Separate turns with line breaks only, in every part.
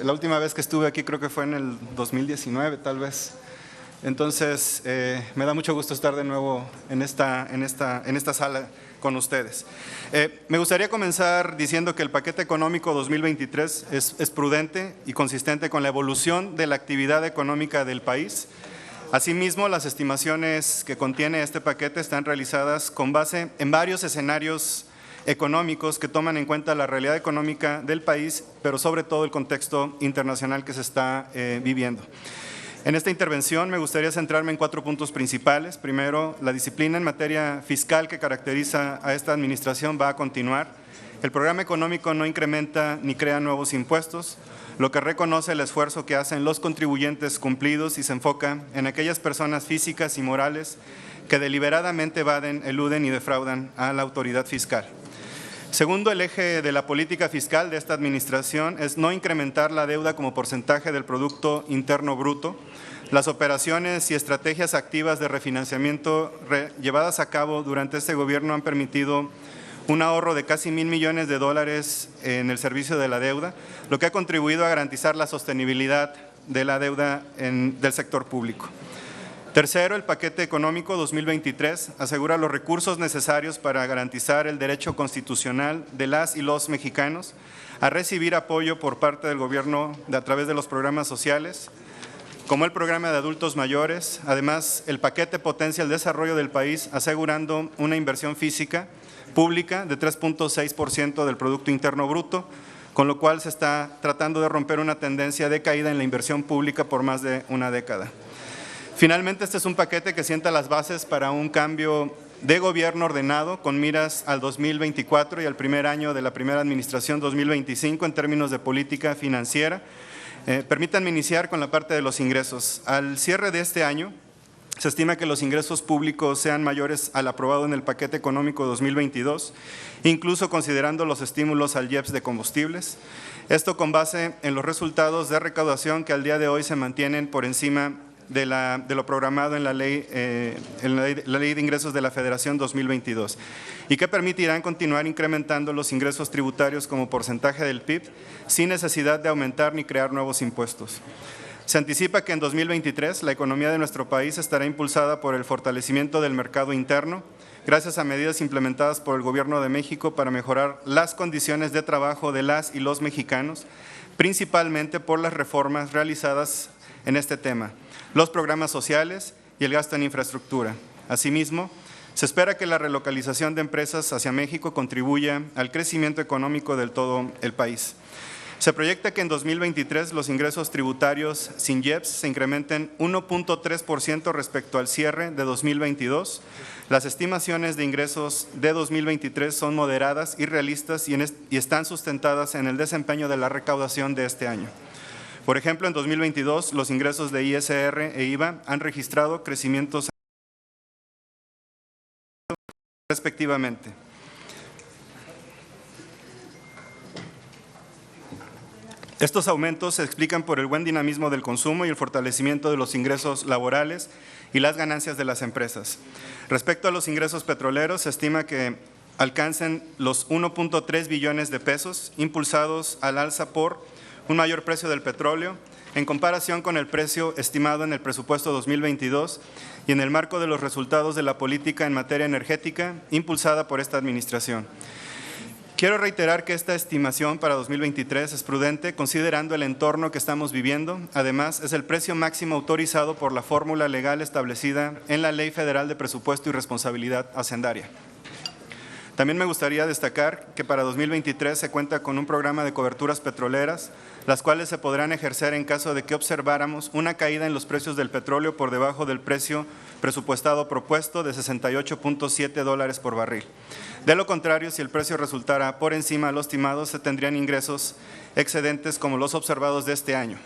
La última vez que estuve aquí creo que fue en el 2019, tal vez. Entonces, me da mucho gusto estar de nuevo en esta sala con ustedes. Me gustaría comenzar diciendo que el paquete económico 2023 es prudente y consistente con la evolución de la actividad económica del país. Asimismo, las estimaciones que contiene este paquete están realizadas con base en varios escenarios económicos que toman en cuenta la realidad económica del país, pero sobre todo el contexto internacional que se está viviendo. En esta intervención me gustaría centrarme en 4 puntos principales. Primero, la disciplina en materia fiscal que caracteriza a esta administración va a continuar. El programa económico no incrementa ni crea nuevos impuestos, lo que reconoce el esfuerzo que hacen los contribuyentes cumplidos y se enfoca en aquellas personas físicas y morales que deliberadamente evaden, eluden y defraudan a la autoridad fiscal. Segundo, el eje de la política fiscal de esta administración es no incrementar la deuda como porcentaje del Producto Interno Bruto. Las operaciones y estrategias activas de refinanciamiento llevadas a cabo durante este gobierno han permitido un ahorro de casi $1,000 millones en el servicio de la deuda, lo que ha contribuido a garantizar la sostenibilidad de la deuda del sector público. Tercero, el paquete económico 2023 asegura los recursos necesarios para garantizar el derecho constitucional de las y los mexicanos a recibir apoyo por parte del gobierno a través de los programas sociales, como el programa de adultos mayores. Además, el paquete potencia el desarrollo del país asegurando una inversión física pública de 3.6% del Producto Interno Bruto, con lo cual se está tratando de romper una tendencia de caída en la inversión pública por más de una década. Finalmente, este es un paquete que sienta las bases para un cambio de gobierno ordenado con miras al 2024 y al primer año de la primera administración 2025 en términos de política financiera. Permítanme iniciar con la parte de los ingresos. Al cierre de este año, se estima que los ingresos públicos sean mayores al aprobado en el paquete económico 2022, incluso considerando los estímulos al IEPS de combustibles. Esto con base en los resultados de recaudación que al día de hoy se mantienen por encima de lo programado en la ley de ingresos de la Federación 2022 y que permitirán continuar incrementando los ingresos tributarios como porcentaje del PIB sin necesidad de aumentar ni crear nuevos impuestos. Se anticipa que en 2023 la economía de nuestro país estará impulsada por el fortalecimiento del mercado interno, gracias a medidas implementadas por el Gobierno de México para mejorar las condiciones de trabajo de las y los mexicanos, principalmente por las reformas realizadas en este tema, los programas sociales y el gasto en infraestructura. Asimismo, se espera que la relocalización de empresas hacia México contribuya al crecimiento económico de todo el país. Se proyecta que en 2023 los ingresos tributarios sin IEPS se incrementen 1.3% respecto al cierre de 2022. Las estimaciones de ingresos de 2023 son moderadas y realistas y están sustentadas en el desempeño de la recaudación de este año. Por ejemplo, en 2022 los ingresos de ISR e IVA han registrado crecimientos respectivamente. Estos aumentos se explican por el buen dinamismo del consumo y el fortalecimiento de los ingresos laborales y las ganancias de las empresas. Respecto a los ingresos petroleros, se estima que alcancen los 1.3 billones de pesos, impulsados al alza por un mayor precio del petróleo en comparación con el precio estimado en el presupuesto 2022 y en el marco de los resultados de la política en materia energética impulsada por esta administración. Quiero reiterar que esta estimación para 2023 es prudente considerando el entorno que estamos viviendo. Además, es el precio máximo autorizado por la fórmula legal establecida en la Ley Federal de Presupuesto y Responsabilidad Hacendaria. También me gustaría destacar que para 2023 se cuenta con un programa de coberturas petroleras, las cuales se podrán ejercer en caso de que observáramos una caída en los precios del petróleo por debajo del precio presupuestado propuesto de $68.7 por barril. De lo contrario, si el precio resultara por encima de lo estimado, se tendrían ingresos excedentes como los observados de este año.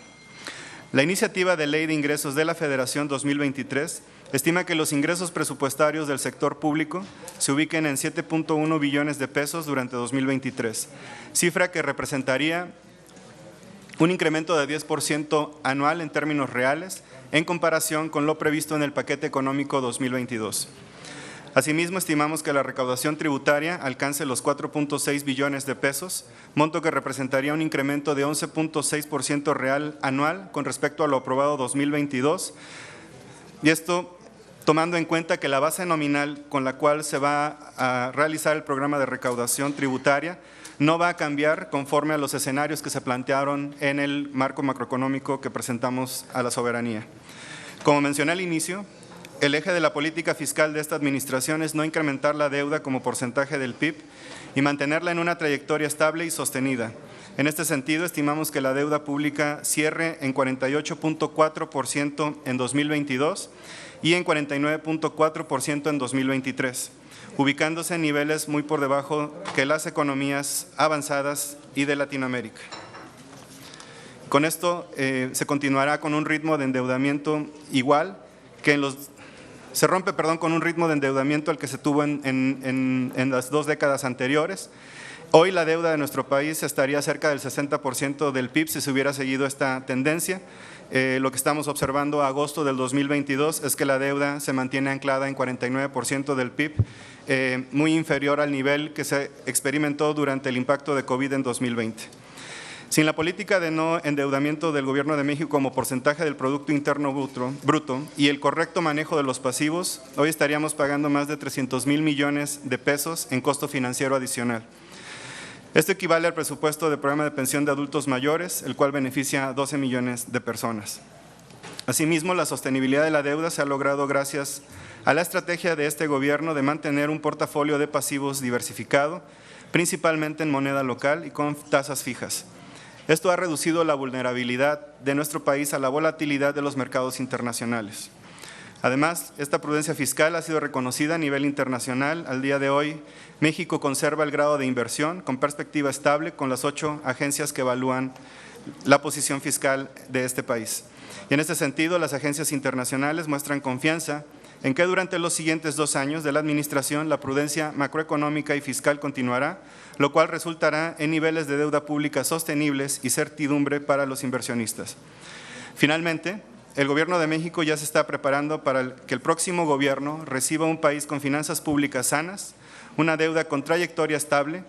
La iniciativa de Ley de Ingresos de la Federación 2023 estima que los ingresos presupuestarios del sector público se ubiquen en 7.1 billones de pesos durante 2023, cifra que representaría un incremento de 10% anual en términos reales en comparación con lo previsto en el paquete económico 2022. Asimismo, estimamos que la recaudación tributaria alcance los 4.6 billones de pesos, monto que representaría un incremento de 11.6% real anual con respecto a lo aprobado 2022, y esto tomando en cuenta que la base nominal con la cual se va a realizar el programa de recaudación tributaria no va a cambiar conforme a los escenarios que se plantearon en el marco macroeconómico que presentamos a la soberanía. Como mencioné al inicio, el eje de la política fiscal de esta administración es no incrementar la deuda como porcentaje del PIB y mantenerla en una trayectoria estable y sostenida. En este sentido, estimamos que la deuda pública cierre en 48.4% en 2022 y en 49.4% en 2023, ubicándose en niveles muy por debajo que las economías avanzadas y de Latinoamérica. Con esto se continuará con un ritmo de endeudamiento igual que con un ritmo de endeudamiento al que se tuvo en las 2 décadas anteriores. Hoy la deuda de nuestro país estaría cerca del 60% del PIB si se hubiera seguido esta tendencia. Lo que estamos observando a agosto del 2022 es que la deuda se mantiene anclada en 49% del PIB, muy inferior al nivel que se experimentó durante el impacto de COVID en 2020. Sin la política de no endeudamiento del Gobierno de México como porcentaje del Producto Interno Bruto y el correcto manejo de los pasivos, hoy estaríamos pagando más de 300,000 millones de pesos en costo financiero adicional. Esto equivale al presupuesto del programa de pensión de adultos mayores, el cual beneficia a 12 millones de personas. Asimismo, la sostenibilidad de la deuda se ha logrado gracias a la estrategia de este Gobierno de mantener un portafolio de pasivos diversificado, principalmente en moneda local y con tasas fijas. Esto ha reducido la vulnerabilidad de nuestro país a la volatilidad de los mercados internacionales. Además, esta prudencia fiscal ha sido reconocida a nivel internacional. Al día de hoy, México conserva el grado de inversión con perspectiva estable con las 8 agencias que evalúan la posición fiscal de este país. Y en este sentido, las agencias internacionales muestran confianza en que durante los siguientes 2 años de la administración la prudencia macroeconómica y fiscal continuará, lo cual resultará en niveles de deuda pública sostenibles y certidumbre para los inversionistas. Finalmente, el Gobierno de México ya se está preparando para que el próximo gobierno reciba un país con finanzas públicas sanas, una deuda con trayectoria estable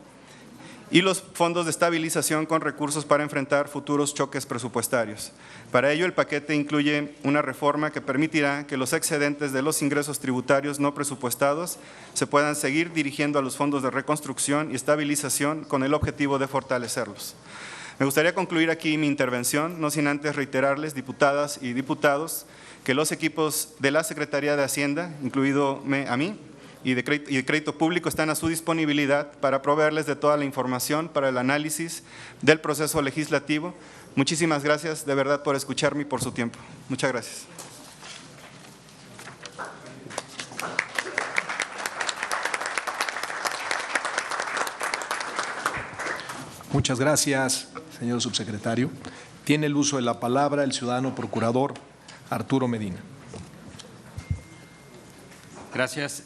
y los fondos de estabilización con recursos para enfrentar futuros choques presupuestarios. Para ello, el paquete incluye una reforma que permitirá que los excedentes de los ingresos tributarios no presupuestados se puedan seguir dirigiendo a los fondos de reconstrucción y estabilización con el objetivo de fortalecerlos. Me gustaría concluir aquí mi intervención, no sin antes reiterarles, diputadas y diputados, que los equipos de la Secretaría de Hacienda, incluido a mí, y de Crédito Público están a su disponibilidad para proveerles de toda la información para el análisis del proceso legislativo. Muchísimas gracias de verdad por escucharme y por su tiempo. Muchas gracias.
Muchas gracias, señor subsecretario. Tiene el uso de la palabra el ciudadano procurador Arturo Medina.
Gracias.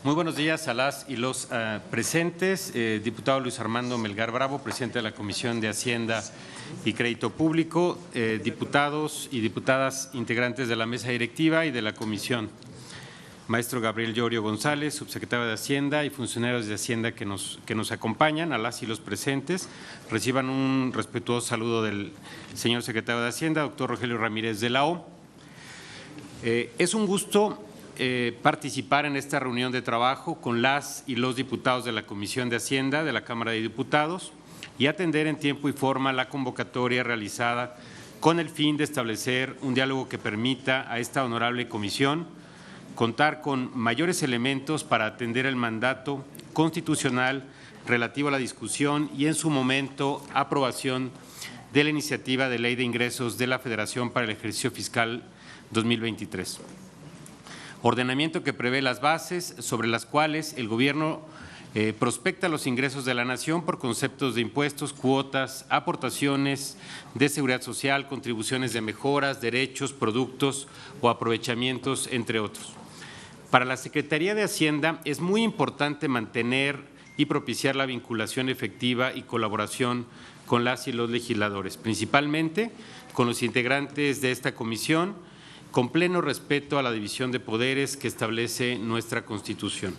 Muy buenos días a las y los presentes. Diputado Luis Armando Melgar Bravo, presidente de la Comisión de Hacienda y Crédito Público, diputados y diputadas integrantes de la mesa directiva y de la comisión. Maestro Gabriel Llorio González, subsecretario de Hacienda y funcionarios de Hacienda que nos acompañan, a las y los presentes. Reciban un respetuoso saludo del señor secretario de Hacienda, doctor Rogelio Ramírez de la O. Es un gusto participar en esta reunión de trabajo con las y los diputados de la Comisión de Hacienda de la Cámara de Diputados y atender en tiempo y forma la convocatoria realizada con el fin de establecer un diálogo que permita a esta honorable comisión contar con mayores elementos para atender el mandato constitucional relativo a la discusión y en su momento aprobación de la iniciativa de Ley de Ingresos de la Federación para el ejercicio fiscal 2023. Ordenamiento que prevé las bases sobre las cuales el Gobierno prospecta los ingresos de la nación por conceptos de impuestos, cuotas, aportaciones de seguridad social, contribuciones de mejoras, derechos, productos o aprovechamientos, entre otros. Para la Secretaría de Hacienda es muy importante mantener y propiciar la vinculación efectiva y colaboración con las y los legisladores, principalmente con los integrantes de esta comisión con pleno respeto a la división de poderes que establece nuestra Constitución.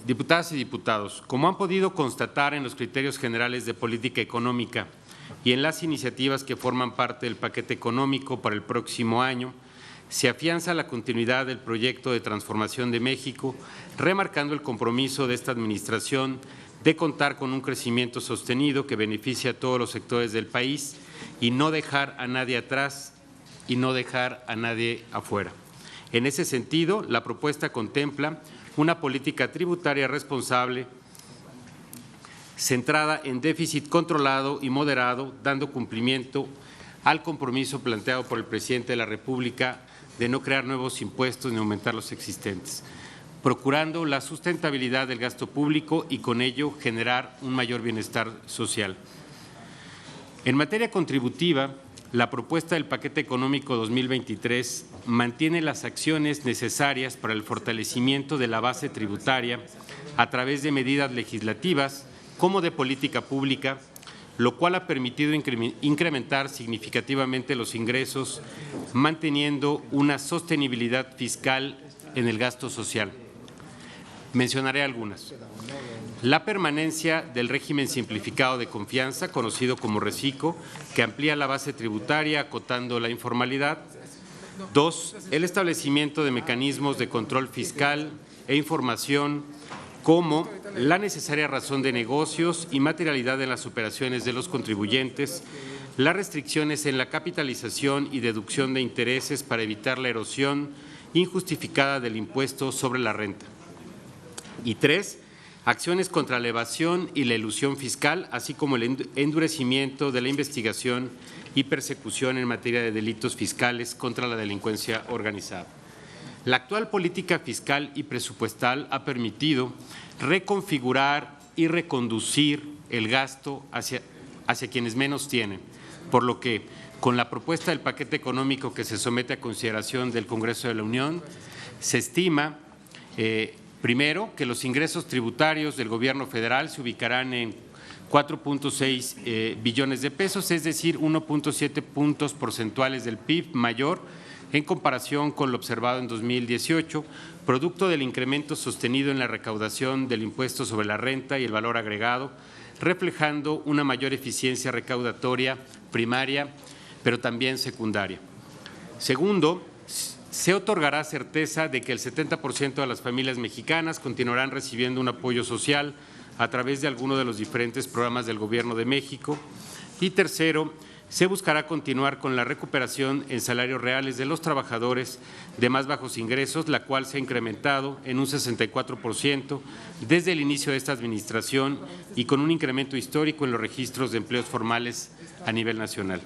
Diputadas y diputados, como han podido constatar en los criterios generales de política económica y en las iniciativas que forman parte del paquete económico para el próximo año, se afianza la continuidad del proyecto de transformación de México, remarcando el compromiso de esta Administración de contar con un crecimiento sostenido que beneficie a todos los sectores del país y no dejar a nadie atrás y no dejar a nadie afuera. En ese sentido, la propuesta contempla una política tributaria responsable, centrada en déficit controlado y moderado, dando cumplimiento al compromiso planteado por el presidente de la República de no crear nuevos impuestos ni aumentar los existentes, procurando la sustentabilidad del gasto público y con ello generar un mayor bienestar social. En materia contributiva, la propuesta del paquete económico 2023 mantiene las acciones necesarias para el fortalecimiento de la base tributaria a través de medidas legislativas como de política pública, lo cual ha permitido incrementar significativamente los ingresos, manteniendo una sostenibilidad fiscal en el gasto social. Mencionaré algunas. La permanencia del régimen simplificado de confianza, conocido como RECICO, que amplía la base tributaria acotando la informalidad. 2. El establecimiento de mecanismos de control fiscal e información como la necesaria razón de negocios y materialidad en las operaciones de los contribuyentes, las restricciones en la capitalización y deducción de intereses para evitar la erosión injustificada del impuesto sobre la renta. Y 3. Acciones contra la evasión y la elusión fiscal, así como el endurecimiento de la investigación y persecución en materia de delitos fiscales contra la delincuencia organizada. La actual política fiscal y presupuestal ha permitido reconfigurar y reconducir el gasto hacia quienes menos tienen, por lo que con la propuesta del paquete económico que se somete a consideración del Congreso de la Unión, se estima primero, que los ingresos tributarios del Gobierno federal se ubicarán en 4.6 billones de pesos, es decir, 1.7 puntos porcentuales del PIB mayor en comparación con lo observado en 2018, producto del incremento sostenido en la recaudación del impuesto sobre la renta y el valor agregado, reflejando una mayor eficiencia recaudatoria primaria, pero también secundaria. Segundo, se otorgará certeza de que el 70% de las familias mexicanas continuarán recibiendo un apoyo social a través de alguno de los diferentes programas del Gobierno de México. Y tercero, se buscará continuar con la recuperación en salarios reales de los trabajadores de más bajos ingresos, la cual se ha incrementado en un 64% desde el inicio de esta administración y con un incremento histórico en los registros de empleos formales a nivel nacional.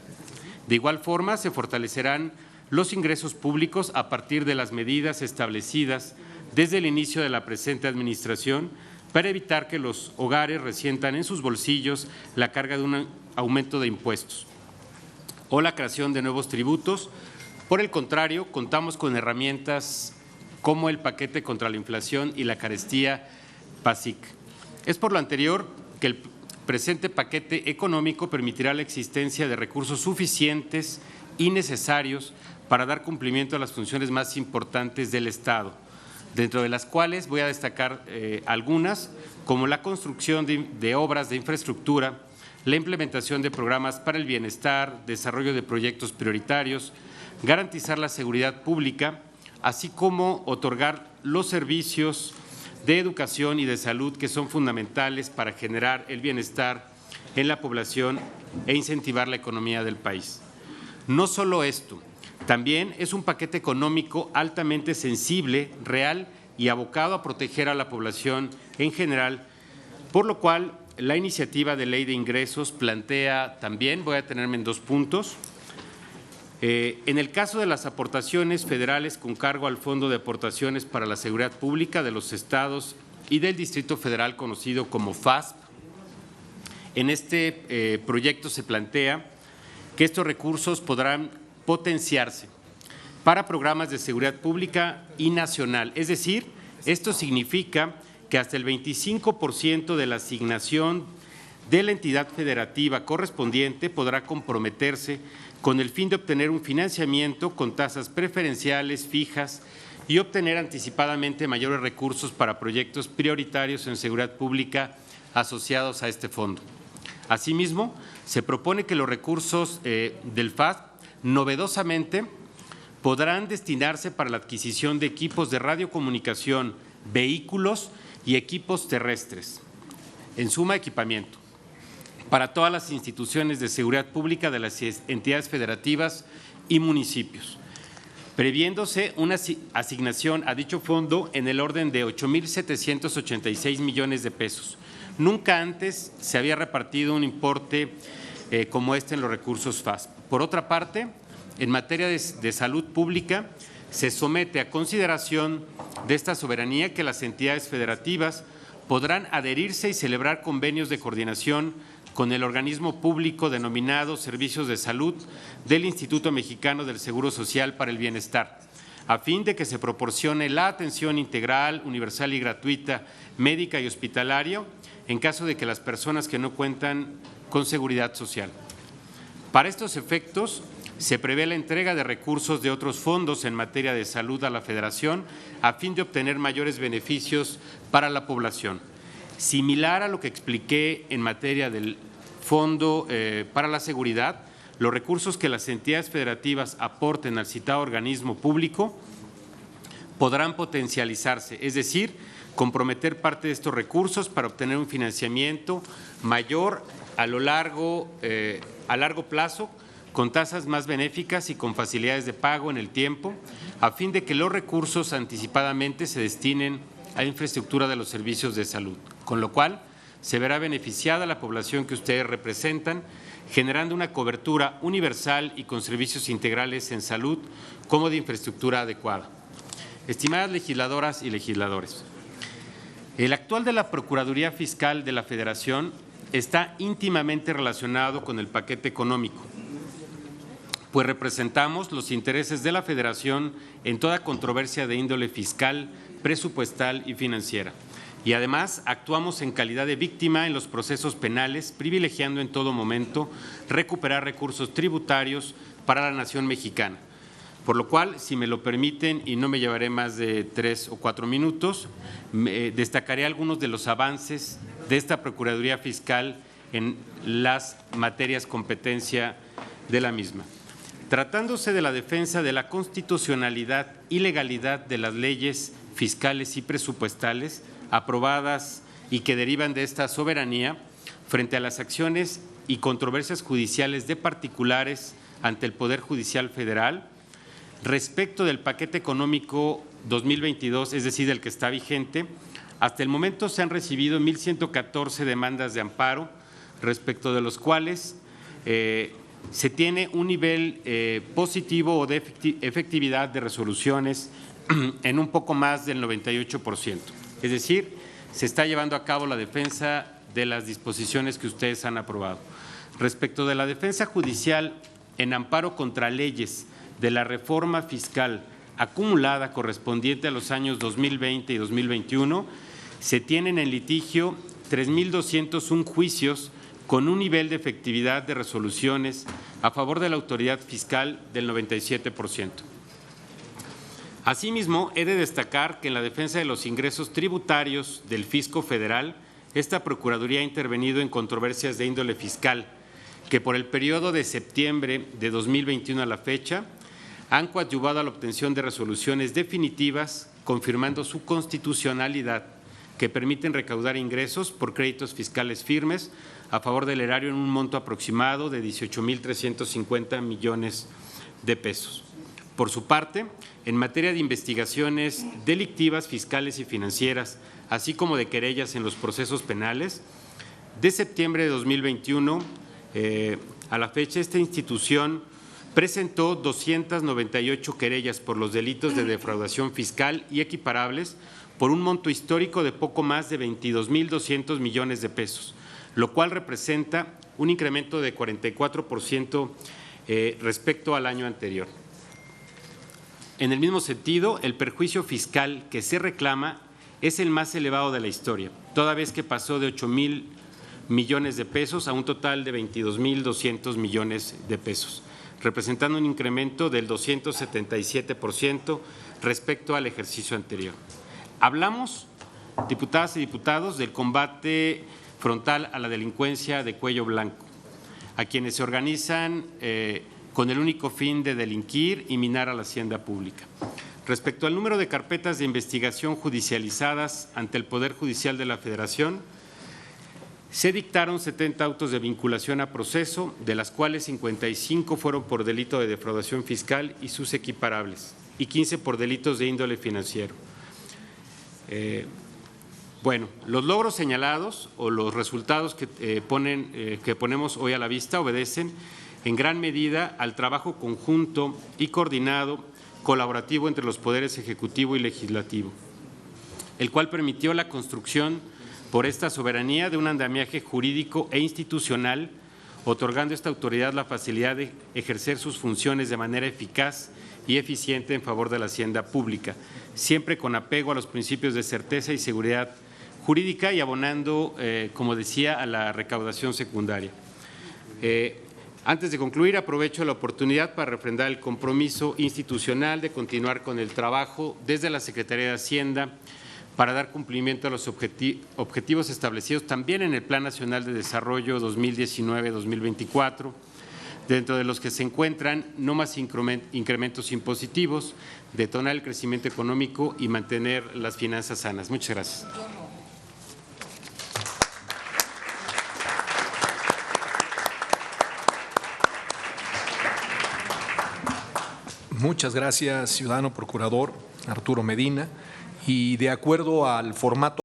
De igual forma, se fortalecerán los ingresos públicos a partir de las medidas establecidas desde el inicio de la presente administración para evitar que los hogares resientan en sus bolsillos la carga de un aumento de impuestos o la creación de nuevos tributos. Por el contrario, contamos con herramientas como el paquete contra la inflación y la carestía PASIC. Es por lo anterior que el presente paquete económico permitirá la existencia de recursos suficientes y necesarios para dar cumplimiento a las funciones más importantes del Estado, dentro de las cuales voy a destacar algunas, como la construcción de obras de infraestructura, la implementación de programas para el bienestar, desarrollo de proyectos prioritarios, garantizar la seguridad pública, así como otorgar los servicios de educación y de salud que son fundamentales para generar el bienestar en la población e incentivar la economía del país. No solo esto, también es un paquete económico altamente sensible, real y abocado a proteger a la población en general, por lo cual la iniciativa de ley de ingresos plantea también, voy a detenerme en 2 puntos, en el caso de las aportaciones federales con cargo al Fondo de Aportaciones para la Seguridad Pública de los estados y del Distrito Federal, conocido como FASP, en este proyecto se plantea que estos recursos podrán potenciarse para programas de seguridad pública y nacional. Es decir, esto significa que hasta el 25% de la asignación de la entidad federativa correspondiente podrá comprometerse con el fin de obtener un financiamiento con tasas preferenciales fijas y obtener anticipadamente mayores recursos para proyectos prioritarios en seguridad pública asociados a este fondo. Asimismo, se propone que los recursos del FASP novedosamente podrán destinarse para la adquisición de equipos de radiocomunicación, vehículos y equipos terrestres, en suma equipamiento, para todas las instituciones de seguridad pública de las entidades federativas y municipios, previéndose una asignación a dicho fondo en el orden de 8.786 millones de pesos. Nunca antes se había repartido un importe como este en los recursos FASP. Por otra parte, en materia de salud pública, se somete a consideración de esta soberanía que las entidades federativas podrán adherirse y celebrar convenios de coordinación con el organismo público denominado Servicios de Salud del Instituto Mexicano del Seguro Social para el Bienestar, a fin de que se proporcione la atención integral, universal y gratuita, médica y hospitalaria, en caso de que las personas que no cuentan con seguridad social. Para estos efectos, se prevé la entrega de recursos de otros fondos en materia de salud a la Federación a fin de obtener mayores beneficios para la población. Similar a lo que expliqué en materia del Fondo para la Seguridad, los recursos que las entidades federativas aporten al citado organismo público podrán potencializarse, es decir, comprometer parte de estos recursos para obtener un financiamiento mayor a largo plazo, con tasas más benéficas y con facilidades de pago en el tiempo, a fin de que los recursos anticipadamente se destinen a infraestructura de los servicios de salud, con lo cual se verá beneficiada la población que ustedes representan, generando una cobertura universal y con servicios integrales en salud como de infraestructura adecuada. Estimadas legisladoras y legisladores, el actual de la Procuraduría Fiscal de la Federación está íntimamente relacionado con el paquete económico, pues representamos los intereses de la Federación en toda controversia de índole fiscal, presupuestal y financiera. Y además actuamos en calidad de víctima en los procesos penales, privilegiando en todo momento recuperar recursos tributarios para la nación mexicana. Por lo cual, si me lo permiten, y no me llevaré más de 3 o 4 minutos, destacaré algunos de los avances de esta Procuraduría Fiscal en las materias competencia de la misma. Tratándose de la defensa de la constitucionalidad y legalidad de las leyes fiscales y presupuestales aprobadas y que derivan de esta soberanía frente a las acciones y controversias judiciales de particulares ante el Poder Judicial Federal, respecto del paquete económico 2022, es decir, del que está vigente, hasta el momento se han recibido 1.114 demandas de amparo, respecto de los cuales se tiene un nivel positivo o de efectividad de resoluciones en un poco más del 98%. Es decir, se está llevando a cabo la defensa de las disposiciones que ustedes han aprobado. Respecto de la defensa judicial en amparo contra leyes de la reforma fiscal acumulada correspondiente a los años 2020 y 2021, se tienen en litigio 3.201 juicios con un nivel de efectividad de resoluciones a favor de la autoridad fiscal del 97%. Asimismo, he de destacar que en la defensa de los ingresos tributarios del Fisco Federal, esta Procuraduría ha intervenido en controversias de índole fiscal que por el periodo de septiembre de 2021 a la fecha han coadyuvado a la obtención de resoluciones definitivas confirmando su constitucionalidad, que permiten recaudar ingresos por créditos fiscales firmes a favor del erario en un monto aproximado de 18.350 millones de pesos. Por su parte, en materia de investigaciones delictivas, fiscales y financieras, así como de querellas en los procesos penales, de septiembre de 2021 a la fecha, esta institución presentó 298 querellas por los delitos de defraudación fiscal y equiparables por un monto histórico de poco más de 22.200 millones de pesos, lo cual representa un incremento de 44% respecto al año anterior. En el mismo sentido, el perjuicio fiscal que se reclama es el más elevado de la historia, toda vez que pasó de millones de pesos a un total de 22.200 millones de pesos, representando un incremento del 277% respecto al ejercicio anterior. Hablamos, diputadas y diputados, del combate frontal a la delincuencia de cuello blanco, a quienes se organizan con el único fin de delinquir y minar a la hacienda pública. Respecto al número de carpetas de investigación judicializadas ante el Poder Judicial de la Federación, se dictaron 70 autos de vinculación a proceso, de las cuales 55 fueron por delito de defraudación fiscal y sus equiparables, y 15 por delitos de índole financiero. Bueno, los logros señalados o los resultados que ponemos hoy a la vista obedecen en gran medida al trabajo conjunto y coordinado colaborativo entre los poderes ejecutivo y legislativo, el cual permitió la construcción por esta soberanía de un andamiaje jurídico e institucional, otorgando a esta autoridad la facilidad de ejercer sus funciones de manera eficaz y eficiente en favor de la hacienda pública, siempre con apego a los principios de certeza y seguridad jurídica y abonando, como decía, a la recaudación secundaria. Antes de concluir, aprovecho la oportunidad para refrendar el compromiso institucional de continuar con el trabajo desde la Secretaría de Hacienda para dar cumplimiento a los objetivos establecidos también en el Plan Nacional de Desarrollo 2019-2024, dentro de los que se encuentran no más incrementos impositivos, detonar el crecimiento económico y mantener las finanzas sanas. Muchas gracias.
Muchas gracias, ciudadano procurador Arturo Medina. Y de acuerdo al formato